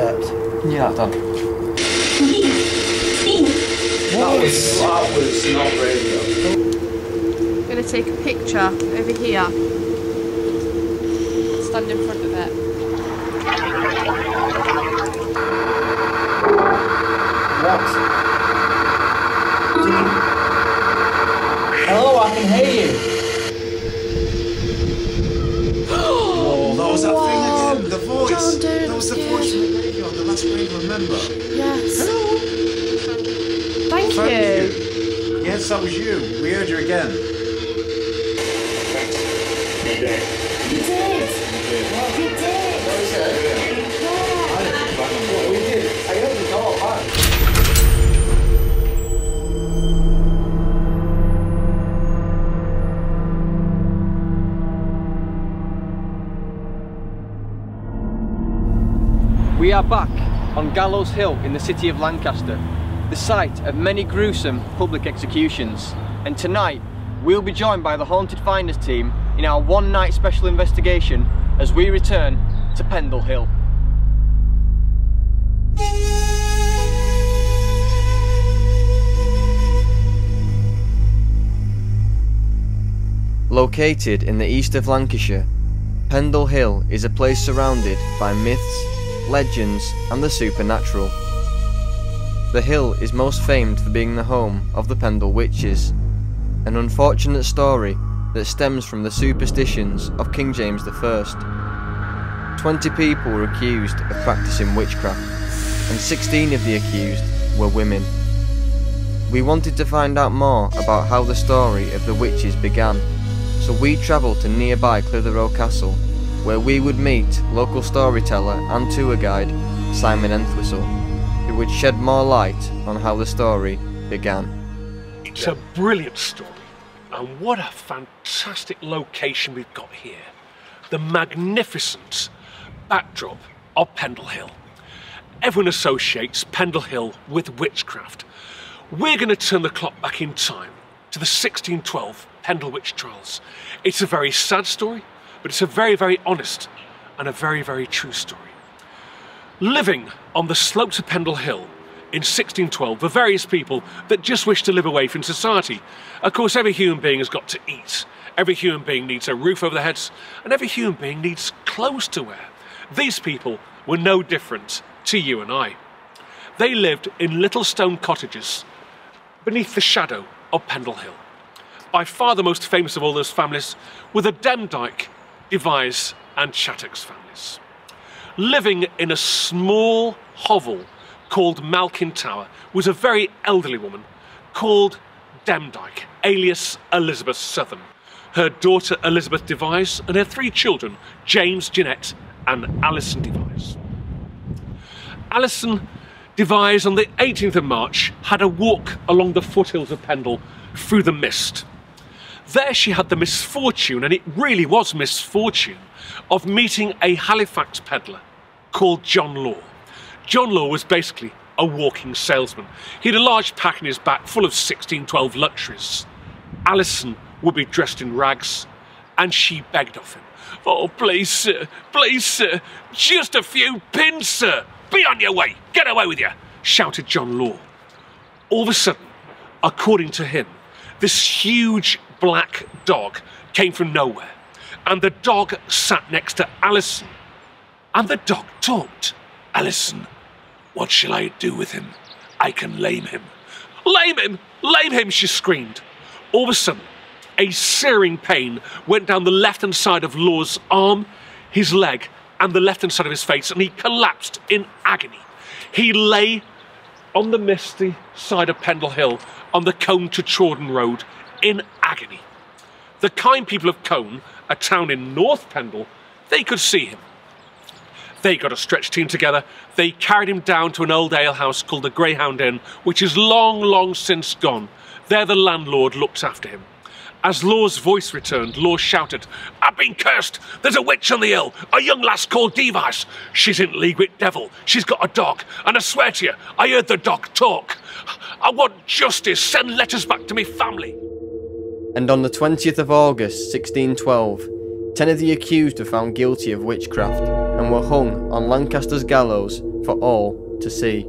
steps. Can you have done? That was not radio. I'm going to take a picture over here. Stand in front of it. What? Hello, I can hear you. Oh, that was that thing again. The voice. John, That was the voice from the radio on the last radio, remember? Yes. Hello. Thank you. Yes, that was you. We heard you again. You did. You did. You did. What we did? I heard the door back. We are back on Gallows Hill in the City of Lancaster, the site of many gruesome public executions. And tonight, we'll be joined by the HauntedFinders team in our one-night special investigation as we return to Pendle Hill. Located in the east of Lancashire, Pendle Hill is a place surrounded by myths, legends and the supernatural. The hill is most famed for being the home of the Pendle Witches, an unfortunate story that stems from the superstitions of King James I. 20 people were accused of practicing witchcraft, and 16 of the accused were women. We wanted to find out more about how the story of the witches began, so we travelled to nearby Clitheroe Castle, where we would meet local storyteller and tour guide Simon Entwistle, who would shed more light on how the story began. It's a brilliant story, and what a fantastic location we've got here. The magnificent backdrop of Pendle Hill. Everyone associates Pendle Hill with witchcraft. We're going to turn the clock back in time to the 1612 Pendle Witch Trials. It's a very sad story, but it's a very, very honest and a very, very true story. Living on the slopes of Pendle Hill in 1612 were various people that just wished to live away from society. Of course, every human being has got to eat. Every human being needs a roof over their heads, and every human being needs clothes to wear. These people were no different to you and I. They lived in little stone cottages beneath the shadow of Pendle Hill. By far the most famous of all those families were the Demdike, Devise and Chattox families. Living in a small hovel called Malkin Tower was a very elderly woman called Demdike, alias Elizabeth Southern, her daughter Elizabeth Devise and her 3 children, James, Jeanette and Alison Devise. Alison Devise on the 18th of March had a walk along the foothills of Pendle through the mist. There she had the misfortune, and it really was misfortune, of meeting a Halifax peddler called John Law. John Law was basically a walking salesman. He had a large pack in his back full of 1612 luxuries. Alison would be dressed in rags, and she begged of him, "Oh, please, sir, just a few pins, sir. Be on your way, get away with you," shouted John Law. All of a sudden, according to him, this huge black dog came from nowhere, and the dog sat next to Alison, and the dog talked. "Alison, what shall I do with him? I can lame him." "Lame him! Lame him!" she screamed. All of a sudden, a searing pain went down the left-hand side of Law's arm, his leg, and the left-hand side of his face, and he collapsed in agony. He lay on the misty side of Pendle Hill on the Colne to Trawden Road in agony. The kind people of Colne, a town in North Pendle, they could see him. They got a stretch team together. They carried him down to an old alehouse called the Greyhound Inn, which is long, long since gone. There the landlord looked after him. As Law's voice returned, Law shouted, "I've been cursed! There's a witch on the hill, a young lass called Devise. She's in league with devil. She's got a dog, and I swear to you, I heard the dog talk. I want justice. Send letters back to me family." And on the 20th of August 1612, 10 of the accused were found guilty of witchcraft and were hung on Lancaster's gallows for all to see.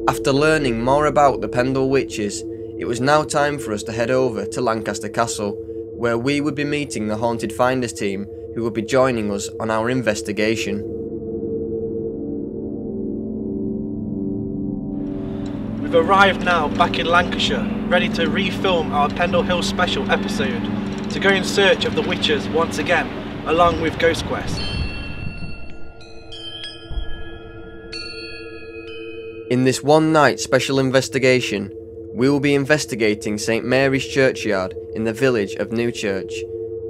After learning more about the Pendle witches, it was now time for us to head over to Lancaster Castle, where we would be meeting the HauntedFinders team who would be joining us on our investigation. We've arrived now back in Lancashire, ready to refilm our Pendle Hill special episode, to go in search of the witches once again, along with Ghost Quest. In this one-night special investigation, we will be investigating St Mary's Churchyard in the village of Newchurch.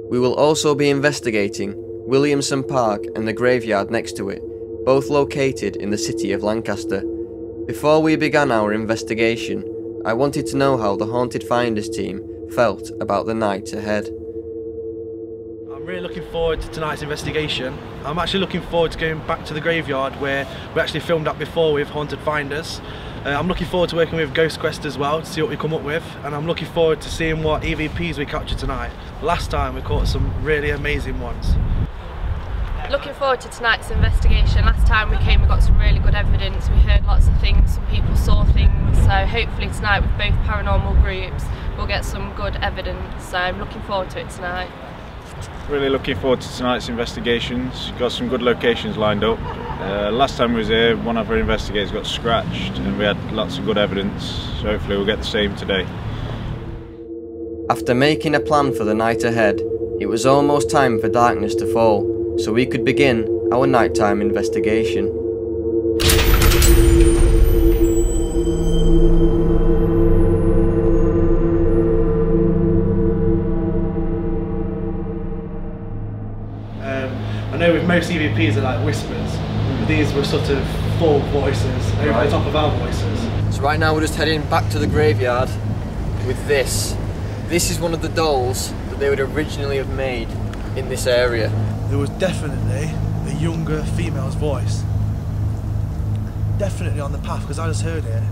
We will also be investigating Williamson Park and the graveyard next to it, both located in the City of Lancaster. Before we began our investigation, I wanted to know how the HauntedFinders team felt about the night ahead. I'm really looking forward to tonight's investigation. I'm actually looking forward to going back to the graveyard where we actually filmed that before with HauntedFinders. I'm looking forward to working with Ghost Quest as well to see what we come up with, and I'm looking forward to seeing what EVPs we capture tonight. Last time we caught some really amazing ones. Looking forward to tonight's investigation. Last time we came we got some really good evidence, we heard lots of things, some people saw things, so hopefully tonight with both paranormal groups we'll get some good evidence, so I'm looking forward to it tonight. Really looking forward to tonight's investigations. Got some good locations lined up. Last time we was here, one of our investigators got scratched and we had lots of good evidence, so hopefully we'll get the same today. After making a plan for the night ahead, it was almost time for darkness to fall, so we could begin our nighttime investigation. I know with most EVPs are like whispers, but these were sort of full voices over the top of our voices. So right now we're just heading back to the graveyard with this. This is one of the dolls that they would originally have made in this area. There was definitely a younger female's voice. Definitely on the path, because I just heard it.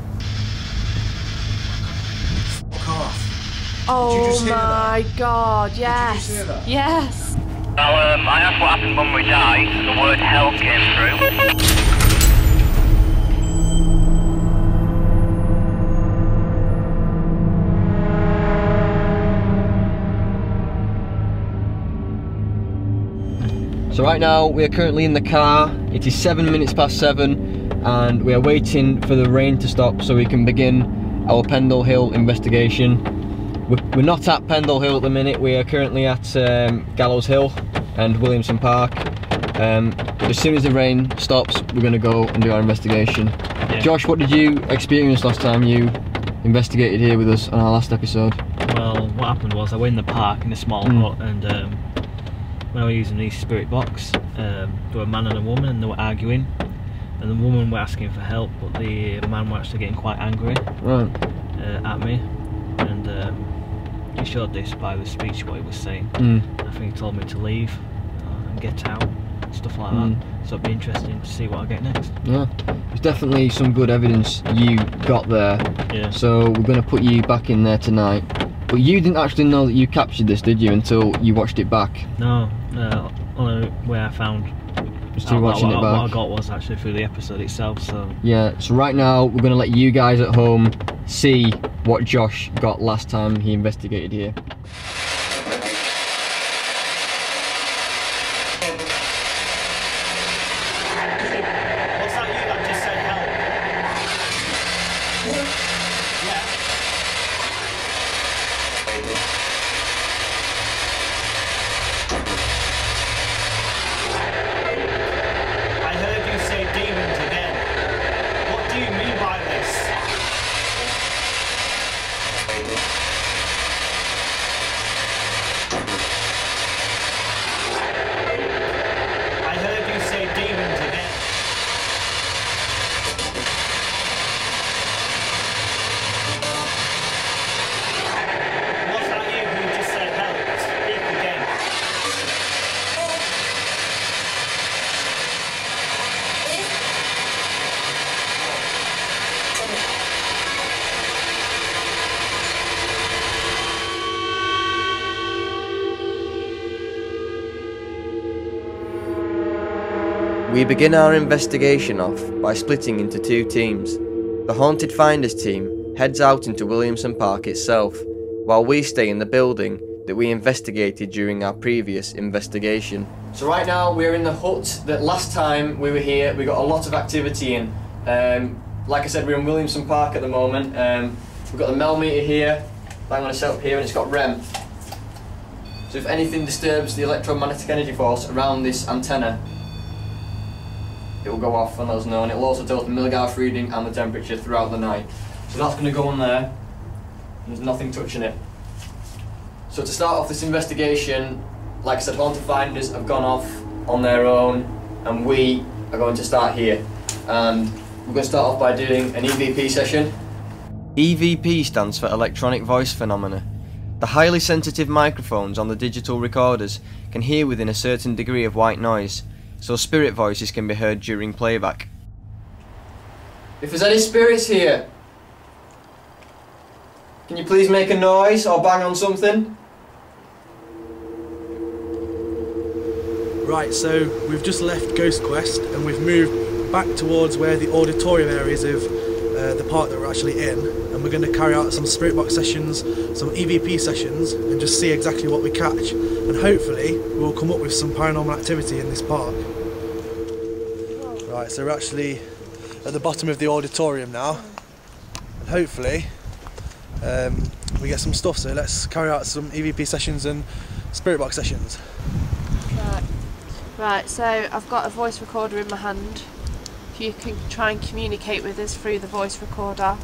Fuck off. Oh Did you just hear my that? god, yes. Did you just hear that? Yes. Now, I asked what happened when we died. The word hell came through. So right now we are currently in the car. It is 7 minutes past 7 and we are waiting for the rain to stop so we can begin our Pendle Hill investigation. We're not at Pendle Hill at the minute, we are currently at Gallows Hill and Williamson Park. As soon as the rain stops, we're going to go and do our investigation. Yeah. Josh, what did you experience last time you investigated here with us on our last episode? Well, what happened was I went in the park in a small hut, and when I was using the spirit box, there were a man and a woman and they were arguing, and the woman were asking for help, but the man were actually getting quite angry at me, and he showed this by the speech what he was saying. I think he told me to leave and get out, stuff like that. So it'd be interesting to see what I get next. Yeah, there's definitely some good evidence you got there. Yeah. So we're going to put you back in there tonight. But you didn't actually know that you captured this, did you, until you watched it back? No, only way I found watching it back. What I got was actually through the episode itself. So yeah, so right now we're going to let you guys at home see what Josh got last time he investigated here. Was that you that just said help? Yeah. I heard you say demons again. What do you mean by this? We begin our investigation off by splitting into two teams. The Haunted Finders team heads out into Williamson Park itself, while we stay in the building that we investigated during our previous investigation. So right now we're in the hut that last time we were here we got a lot of activity in. Like I said, we're in Williamson Park at the moment. We've got the Mel meter here, I'm going to set up here, and it's got REM. So if anything disturbs the electromagnetic energy force around this antenna, it will go off and let us know, and it will also tell us the milligauss reading and the temperature throughout the night. So that's going to go on there. There's nothing touching it. So to start off this investigation, like I said, HauntedFinders have gone off on their own, and we are going to start here. And we're going to start off by doing an EVP session. EVP stands for Electronic Voice Phenomena. The highly sensitive microphones on the digital recorders can hear within a certain degree of white noise, so spirit voices can be heard during playback. If there's any spirits here, can you please make a noise or bang on something? Right, so we've just left Ghost Quest and we've moved back towards where the auditorium areas of the park that we're actually in, and we're going to carry out some spirit box sessions, some EVP sessions, and just see exactly what we catch, and hopefully we'll come up with some paranormal activity in this park. Right, so we're actually at the bottom of the auditorium now, and hopefully we get some stuff, so let's carry out some EVP sessions and spirit box sessions. Right, so I've got a voice recorder in my hand. If you can try and communicate with us through the voice recorder,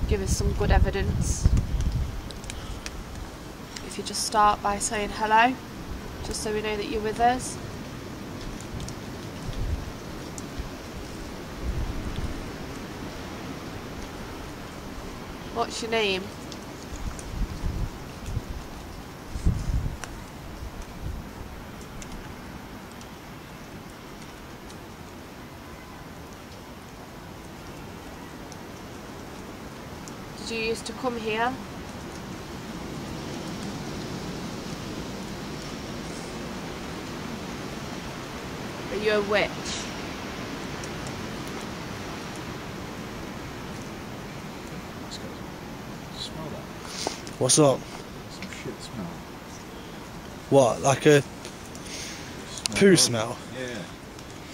give us some good evidence. If you just start by saying hello, just so we know that you're with us. What's your name? Did you used to come here? Are you a witch? Smell that? What's up? Some shit smell. What, like a poo smell? Yeah.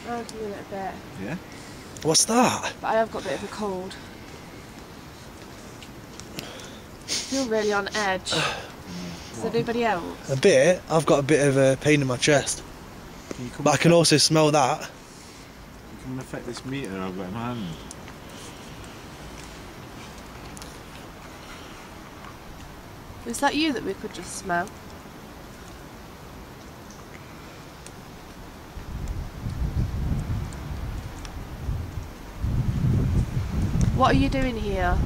I'll give you a little bit. Yeah? What's that? But I have got a bit of a cold. I feel really on edge. Is there anybody else? A bit. I've got a bit of a pain in my chest. But I can also smell that. You can affect this meter I've got in my hand. Is that you that we could just smell? What are you doing here?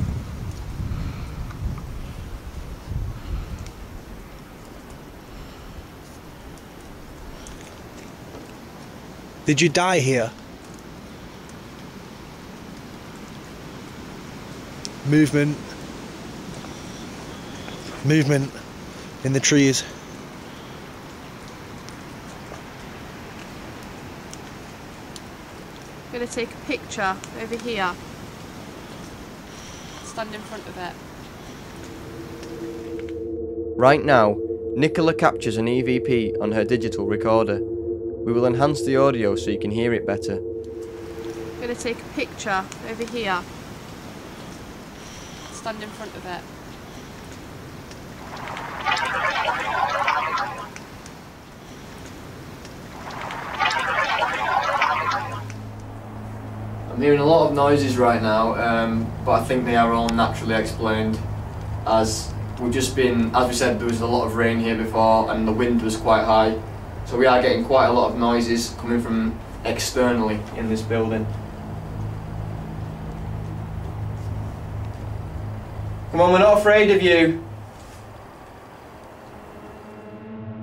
Did you die here? Movement. Movement in the trees. I'm going to take a picture over here. Stand in front of it. Right now, Nicola captures an EVP on her digital recorder. We will enhance the audio so you can hear it better. I'm going to take a picture over here. Stand in front of it. I'm hearing a lot of noises right now, but I think they are all naturally explained. As we said, there was a lot of rain here before and the wind was quite high. So we are getting quite a lot of noises coming from externally in this building. Come on, we're not afraid of you.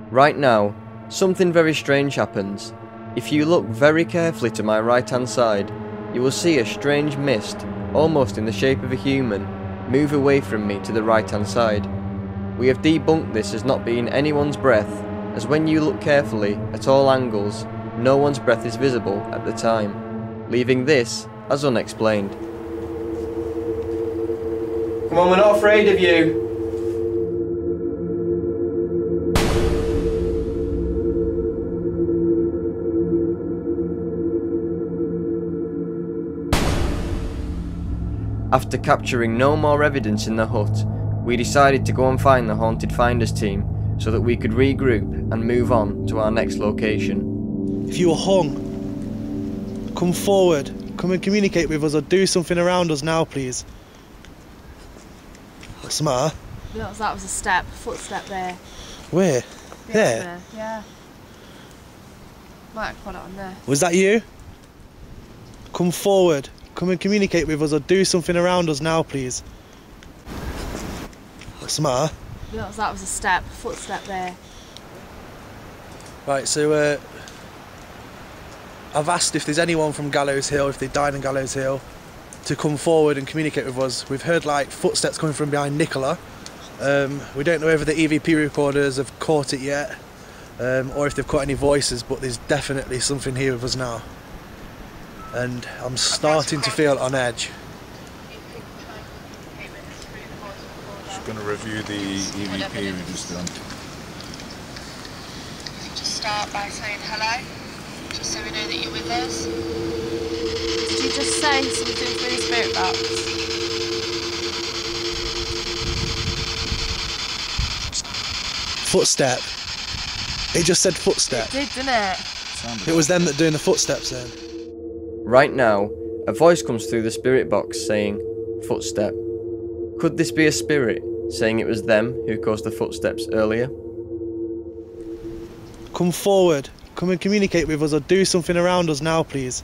Right now, something very strange happens. If you look very carefully to my right hand side, you will see a strange mist, almost in the shape of a human, move away from me to the right hand side. We have debunked this as not being anyone's breath, as when you look carefully at all angles, no one's breath is visible at the time, leaving this as unexplained. Come on, we're not afraid of you. After capturing no more evidence in the hut, we decided to go and find the Haunted Finders team so that we could regroup and move on to our next location. If you were hung, come forward, come and communicate with us or do something around us now, please. What's the matter? That was a step, footstep there. Where? There? Yeah. Might have put it on there. Was that you? Come forward, come and communicate with us or do something around us now, please. What's the matter? That was a step, footstep there. Right, so I've asked if there's anyone from Gallows Hill, if they died in Gallows Hill, to come forward and communicate with us. We've heard like footsteps coming from behind Nicola. We don't know whether the EVP recorders have caught it yet, or if they've caught any voices, but there's definitely something here with us now. And I'm starting to feel on edge. Just going to review the EVP we've just done. Just start by saying hello, just so we know that you're with us. Did you just say something through the spirit box? Footstep. It just said footstep. It did, didn't it? It was them that doing the footsteps then. Right now, a voice comes through the spirit box saying, footstep. Could this be a spirit saying it was them who caused the footsteps earlier? Come forward, come and communicate with us or do something around us now, please.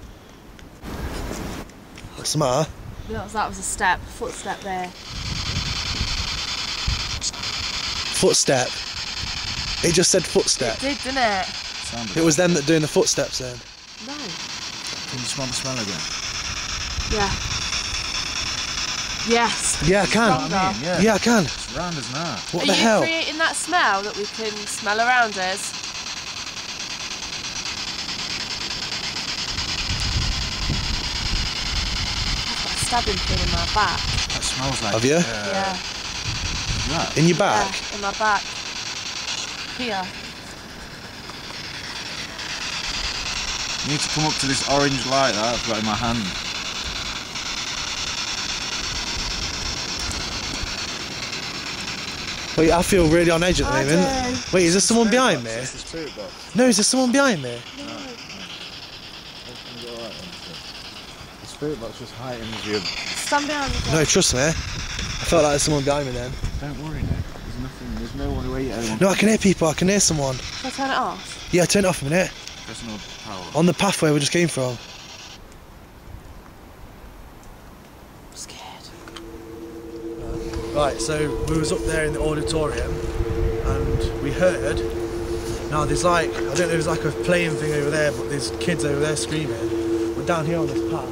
What's the matter? That was a step, footstep there. Footstep. It just said footstep. It did, didn't it? It was them that doing the footsteps then. No. Can you smell the smell again? Yeah. Yes. Yeah, I can. Yeah, I can. It's around us now. What the hell? Are you creating that smell that we can smell around us? I've got a stabbing pain in my back. That smells like... Have you? Yeah. Right. In your back? Yeah, in my back. Here. You need to come up to this orange light that I've got in my hand. Wait, I feel really on edge at the moment. Wait, is there someone behind me? No, is there someone behind me? No. The spirit box just heightens you. Stand behind me. No, trust me. I felt like there's someone behind me then. Don't worry, Nick. There's nothing. There's no one waiting. No, I can hear people. I can hear someone. Shall I turn it off? Yeah, turn it off a minute. Personal power. On the pathway we just came from. I'm scared. Right, so we was up there in the auditorium and we heard, now there's like, I don't know if there's like a playing thing over there, but there's kids over there screaming. But down here on this path,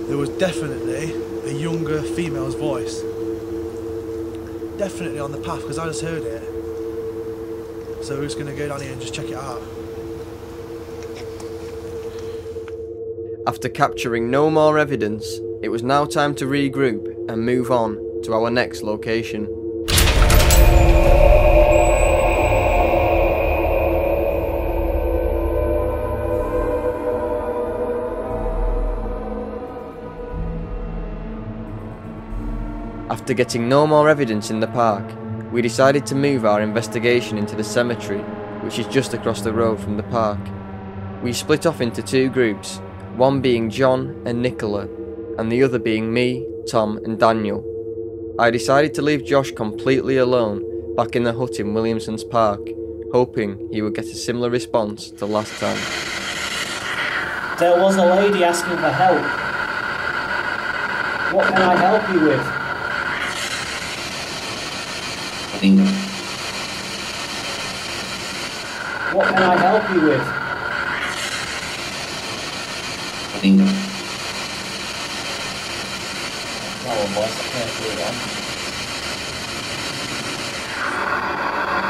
there was definitely a younger female's voice. Definitely on the path, because I just heard it. So we're just going to go down here and just check it out. After capturing no more evidence, it was now time to regroup and move on to our next location. After getting no more evidence in the park, we decided to move our investigation into the cemetery, which is just across the road from the park. We split off into two groups, one being John and Nicola, and the other being me, Tom and Daniel. I decided to leave Josh completely alone back in the hut in Williamson's park, hoping he would get a similar response to last time. There was a lady asking for help. What can I help you with? What can I help you with?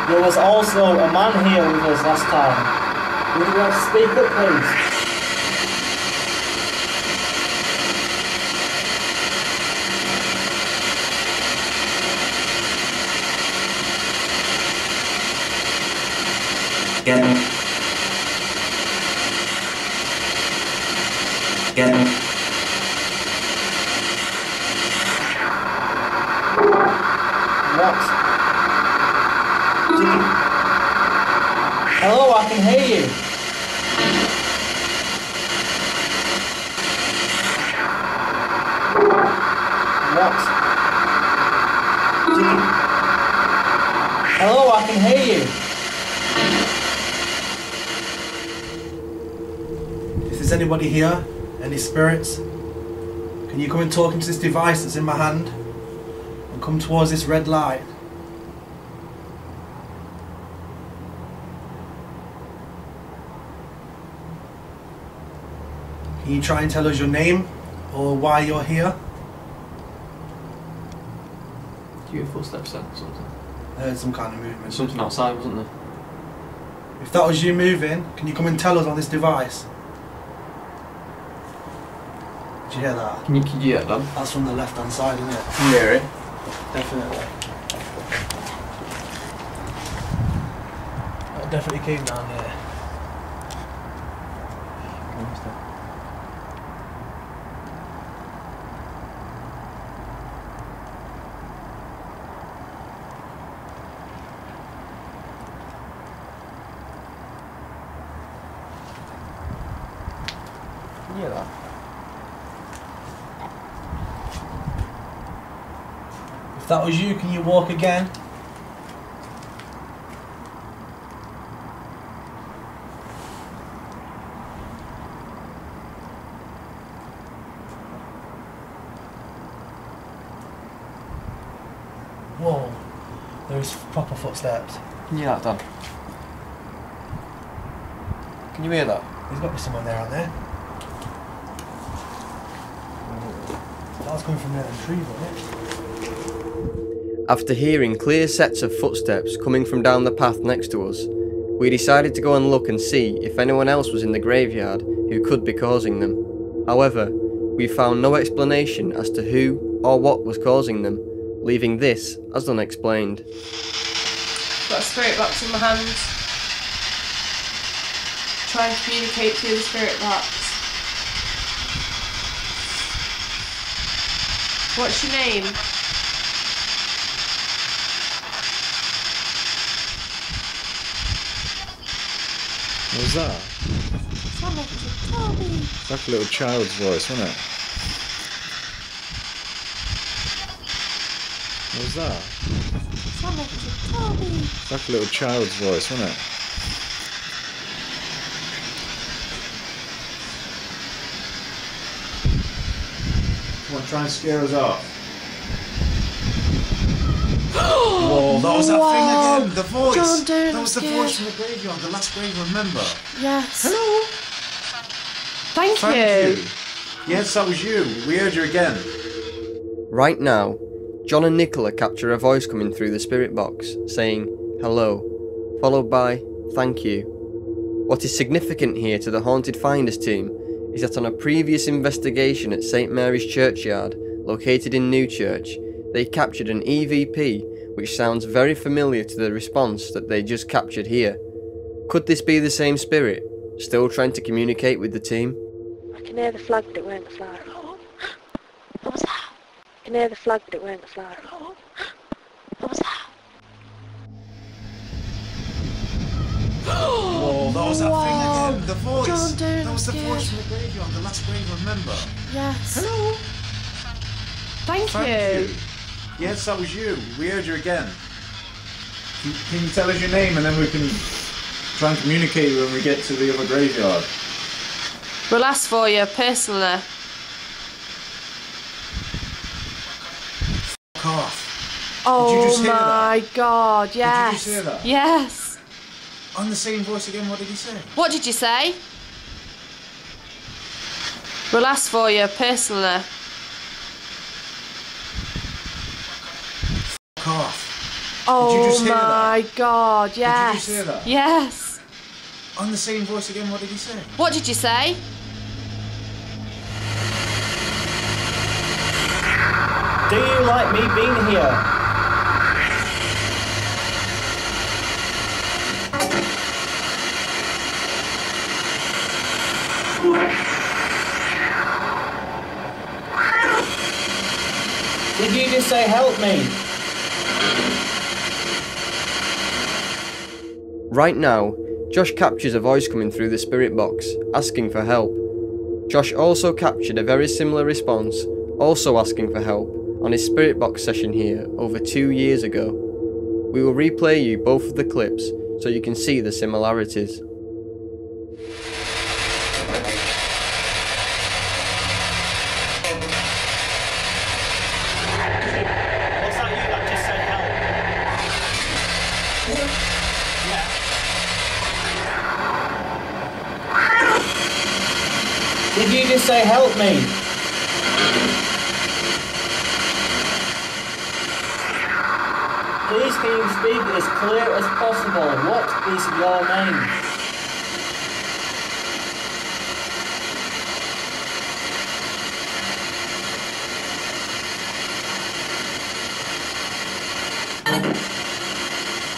There was also a man here with us last time. Would you like to speak up, please? Get him. Get him. What? Hello, I can hear you. What? Hello, I can hear you. If there's anybody here, any spirits, can you come and talk into this device that's in my hand and come towards this red light? Can you try and tell us your name or why you're here? Do you hear footsteps then, or something? I heard some kind of movement. Something outside, wasn't there? If that was you moving, can you come and tell us on this device? Did you hear that? Can you hear that, Dan? That's from the left hand side, isn't it? Can you hear it? Definitely. That definitely came down here. Can you hear that? If that was you, can you walk again? Whoa, there's proper footsteps. Can you hear that, Dan? Can you hear that? There's got to be someone there, aren't there? That was coming from near the tree, wasn't it? After hearing clear sets of footsteps coming from down the path next to us, we decided to go and look and see if anyone else was in the graveyard who could be causing them. However, we found no explanation as to who or what was causing them, leaving this as unexplained. Got a spirit box in my hand. Try and communicate through the spirit box. What's your name? What was that? Sound like it's a Toby. It's like a little child's voice, wasn't it? What was that? Sound like it's a Toby. It's like a little child's voice, wasn't it? Come on, try and scare us off. Whoa, that was that thing again, the voice. John, don't that was the scare. voice from the graveyard, the last grave, remember? Yes. Hello. Thank Thank you. Yes, that was you. We heard you again. Right now, John and Nicola capture a voice coming through the spirit box saying hello, followed by thank you. What is significant here to the Haunted Finders team is that on a previous investigation at St Mary's Churchyard, located in Newchurch, they captured an EVP which sounds very familiar to the response that they just captured here. Could this be the same spirit, still trying to communicate with the team? I can hear the flag, but it weren't the flower. What was that? I can hear the flag, but it weren't the flower. What was that? Whoa, that was that thing again, the voice. John, don't that was the scare. voice from the graveyard, the last grave, remember? Yes. Hello. Thank you. Yes, that was you. We heard you again. Can you tell us your name and then we can try and communicate when we get to the other graveyard? We'll ask for you personally. Fuck off. Oh Did you just hear my God, yes. Did you just hear that? Yes. On the same voice again, what did he say? What did you say? We'll ask for you personally. Fuck off. Oh Did you just hear my that? God, yes. Did you just hear that? Yes. On the same voice again, what did he say? What did you say? Do you like me being here? Did you just say help me? Right now, Josh captures a voice coming through the spirit box, asking for help. Josh also captured a very similar response, also asking for help, on his spirit box session here over 2 years ago. We will replay you both of the clips so you can see the similarities. What's that you that just said help? Yeah. Did you just say help me? Please can you speak as clear as possible? What is your name?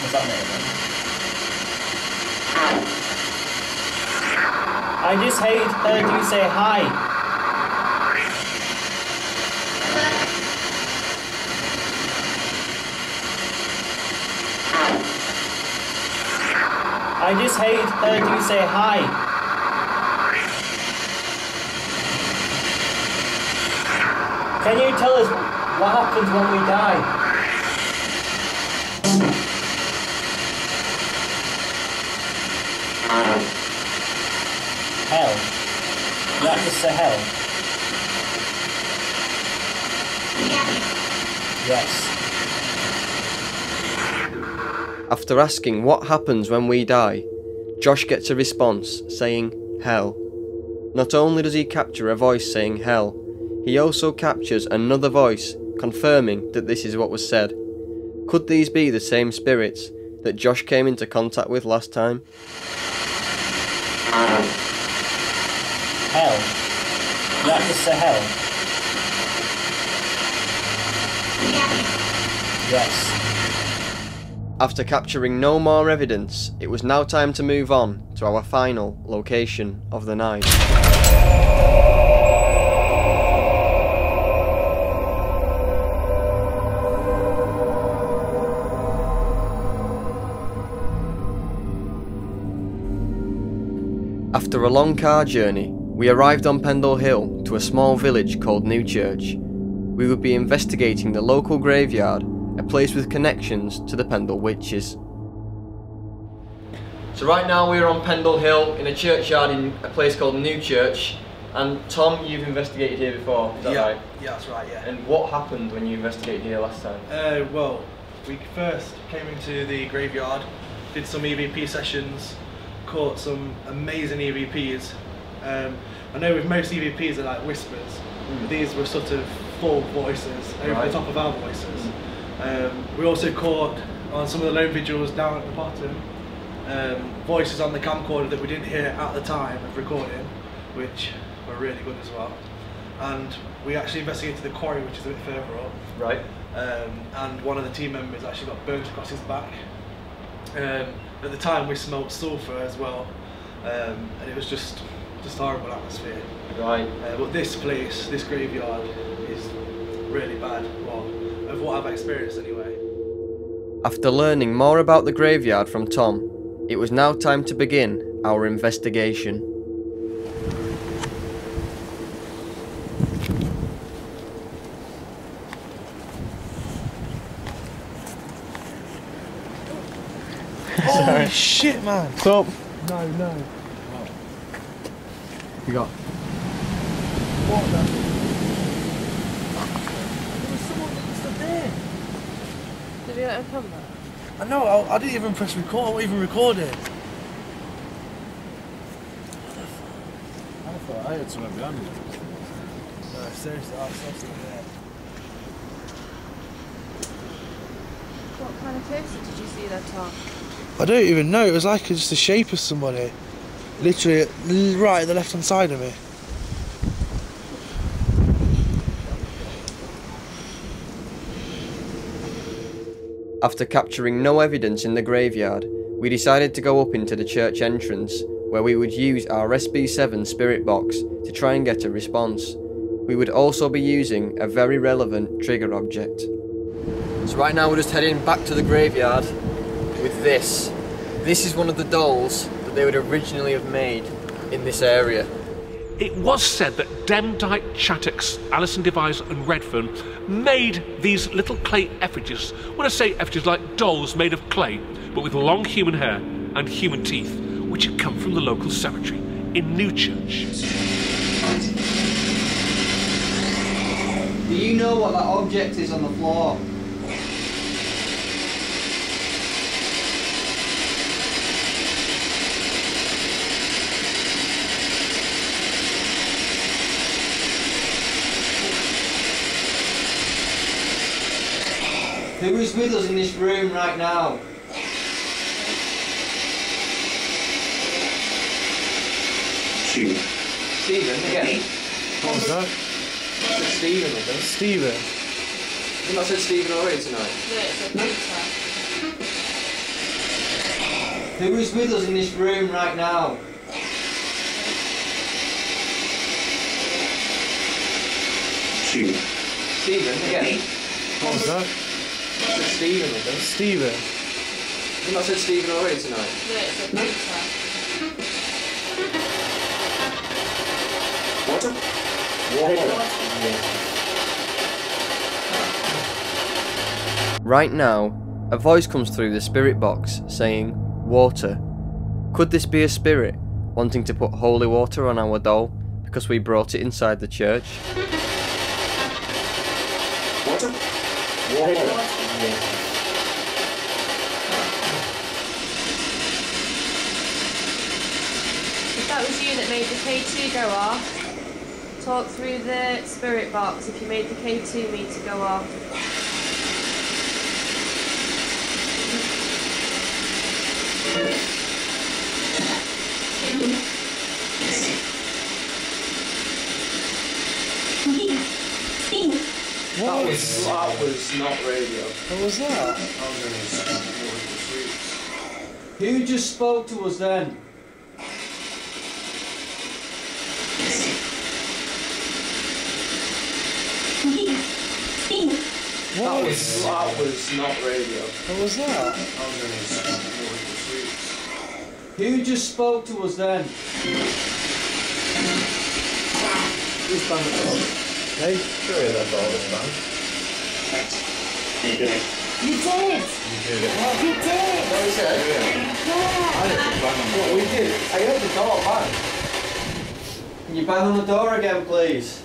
What's that name then? I just heard you say hi. I just heard you say hi. Can you tell us what happens when we die? Hell. That just say hell? Yes. After asking what happens when we die, Josh gets a response saying hell. Not only does he capture a voice saying hell, he also captures another voice confirming that this is what was said. Could these be the same spirits that Josh came into contact with last time? Hell. That just say hell? Yes. After capturing no more evidence, it was now time to move on to our final location of the night. After a long car journey, we arrived on Pendle Hill to a small village called Newchurch. We would be investigating the local graveyard, a place with connections to the Pendle witches. So right now we're on Pendle Hill in a churchyard in a place called Newchurch. And Tom, you've investigated here before, is that right? Yeah, that's right, yeah. And what happened when you investigated here last time? Well, we first came into the graveyard, did some EVP sessions, caught some amazing EVPs. I know with most EVPs they're like whispers, but these were sort of full voices over the top of our voices. We also caught on some of the lone vigils down at the bottom voices on the camcorder that we didn't hear at the time of recording, which were really good as well. And we actually investigated the quarry, which is a bit further up. Right. And one of the team members actually got burnt across his back. At the time we smelled sulphur as well, and it was just horrible atmosphere. Right. But this place, this graveyard, is really bad. Well, of what I've experienced anyway. After learning more about the graveyard from Tom, it was now time to begin our investigation. Holy shit, man! What's up? No. You got? What the? There was someone that was there. Did you let him come back? I know, I didn't even press record, I wasn't even recording. I thought I had something behind me. No, seriously, I saw something there. What kind of person did you see there, Tom? I don't even know, it was like just the shape of somebody. Literally right at the left hand side of me. After capturing no evidence in the graveyard, we decided to go up into the church entrance, where we would use our SB7 spirit box to try and get a response. We would also be using a very relevant trigger object. So right now we're just heading back to the graveyard with this. This is one of the dolls that they would originally have made in this area. It was said that Demdike, Chattox, Alison Devise and Redfern made these little clay effigies. When I say effigies, like dolls made of clay, but with long human hair and human teeth, which had come from the local cemetery in Newchurch. Do you know what that object is on the floor? Who is with us in this room right now? Stephen, again. What was that? I said Stephen, I think. Stephen. Have you not said Stephen already tonight? No, it's a Who is with us in this room right now? Stephen, again. What was that? I said Stephen, I think. Stephen. Have you not said Stephen already tonight? No, it's a pizza. Right now, a voice comes through the spirit box saying, "Water." Could this be a spirit wanting to put holy water on our doll because we brought it inside the church? If that was you that made the K2 go off, talk through the spirit box if you made the K2 meter go off. That was not radio. What was that? Who just spoke to us then? That was not radio. What was that? Who just spoke to us then? Who's banged the door? Hey, sure that's all this band. You did. You did it. You did. What is it? Yeah. I didn't bang on the What we did? I heard the door bang. Can you bang on the door again, please?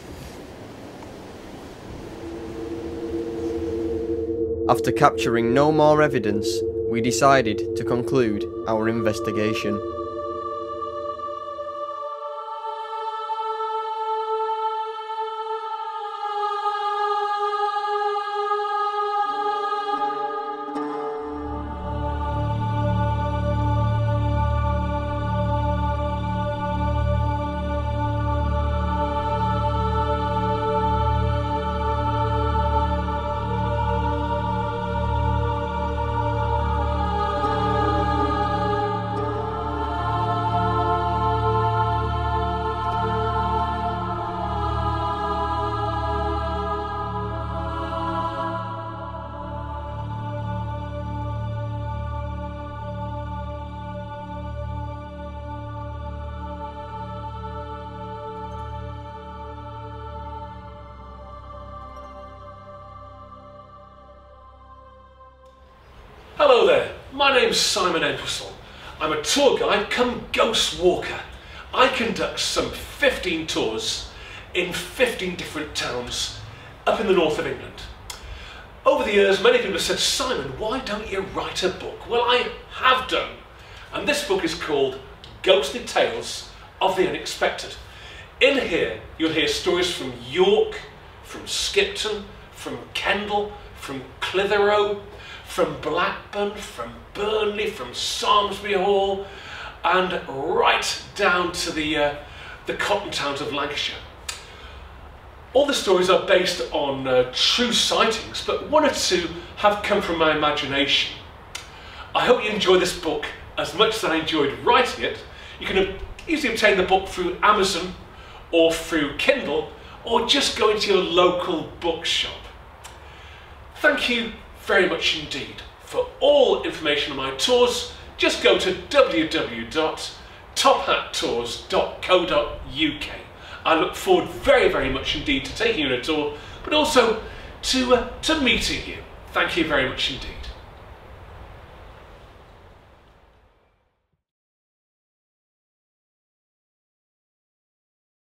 After capturing no more evidence, we decided to conclude our investigation. Hello there, my name's Simon Entwistle. I'm a tour guide come ghost walker. I conduct some 15 tours in 15 different towns up in the north of England. Over the years, many people have said, Simon, why don't you write a book? Well, I have done. And this book is called Ghostly Tales of the Unexpected. In here, you'll hear stories from York, from Skipton, from Kendal, from Clitheroe, from Blackburn, from Burnley, from Samlesbury Hall, and right down to the cotton towns of Lancashire. All the stories are based on true sightings, but one or two have come from my imagination. I hope you enjoy this book as much as I enjoyed writing it. You can easily obtain the book through Amazon or through Kindle, or just go into your local bookshop. Thank you very much indeed. For all information on my tours, just go to www.tophattours.co.uk. I look forward very, very much indeed to taking you on a tour, but also to meeting you. Thank you very much indeed.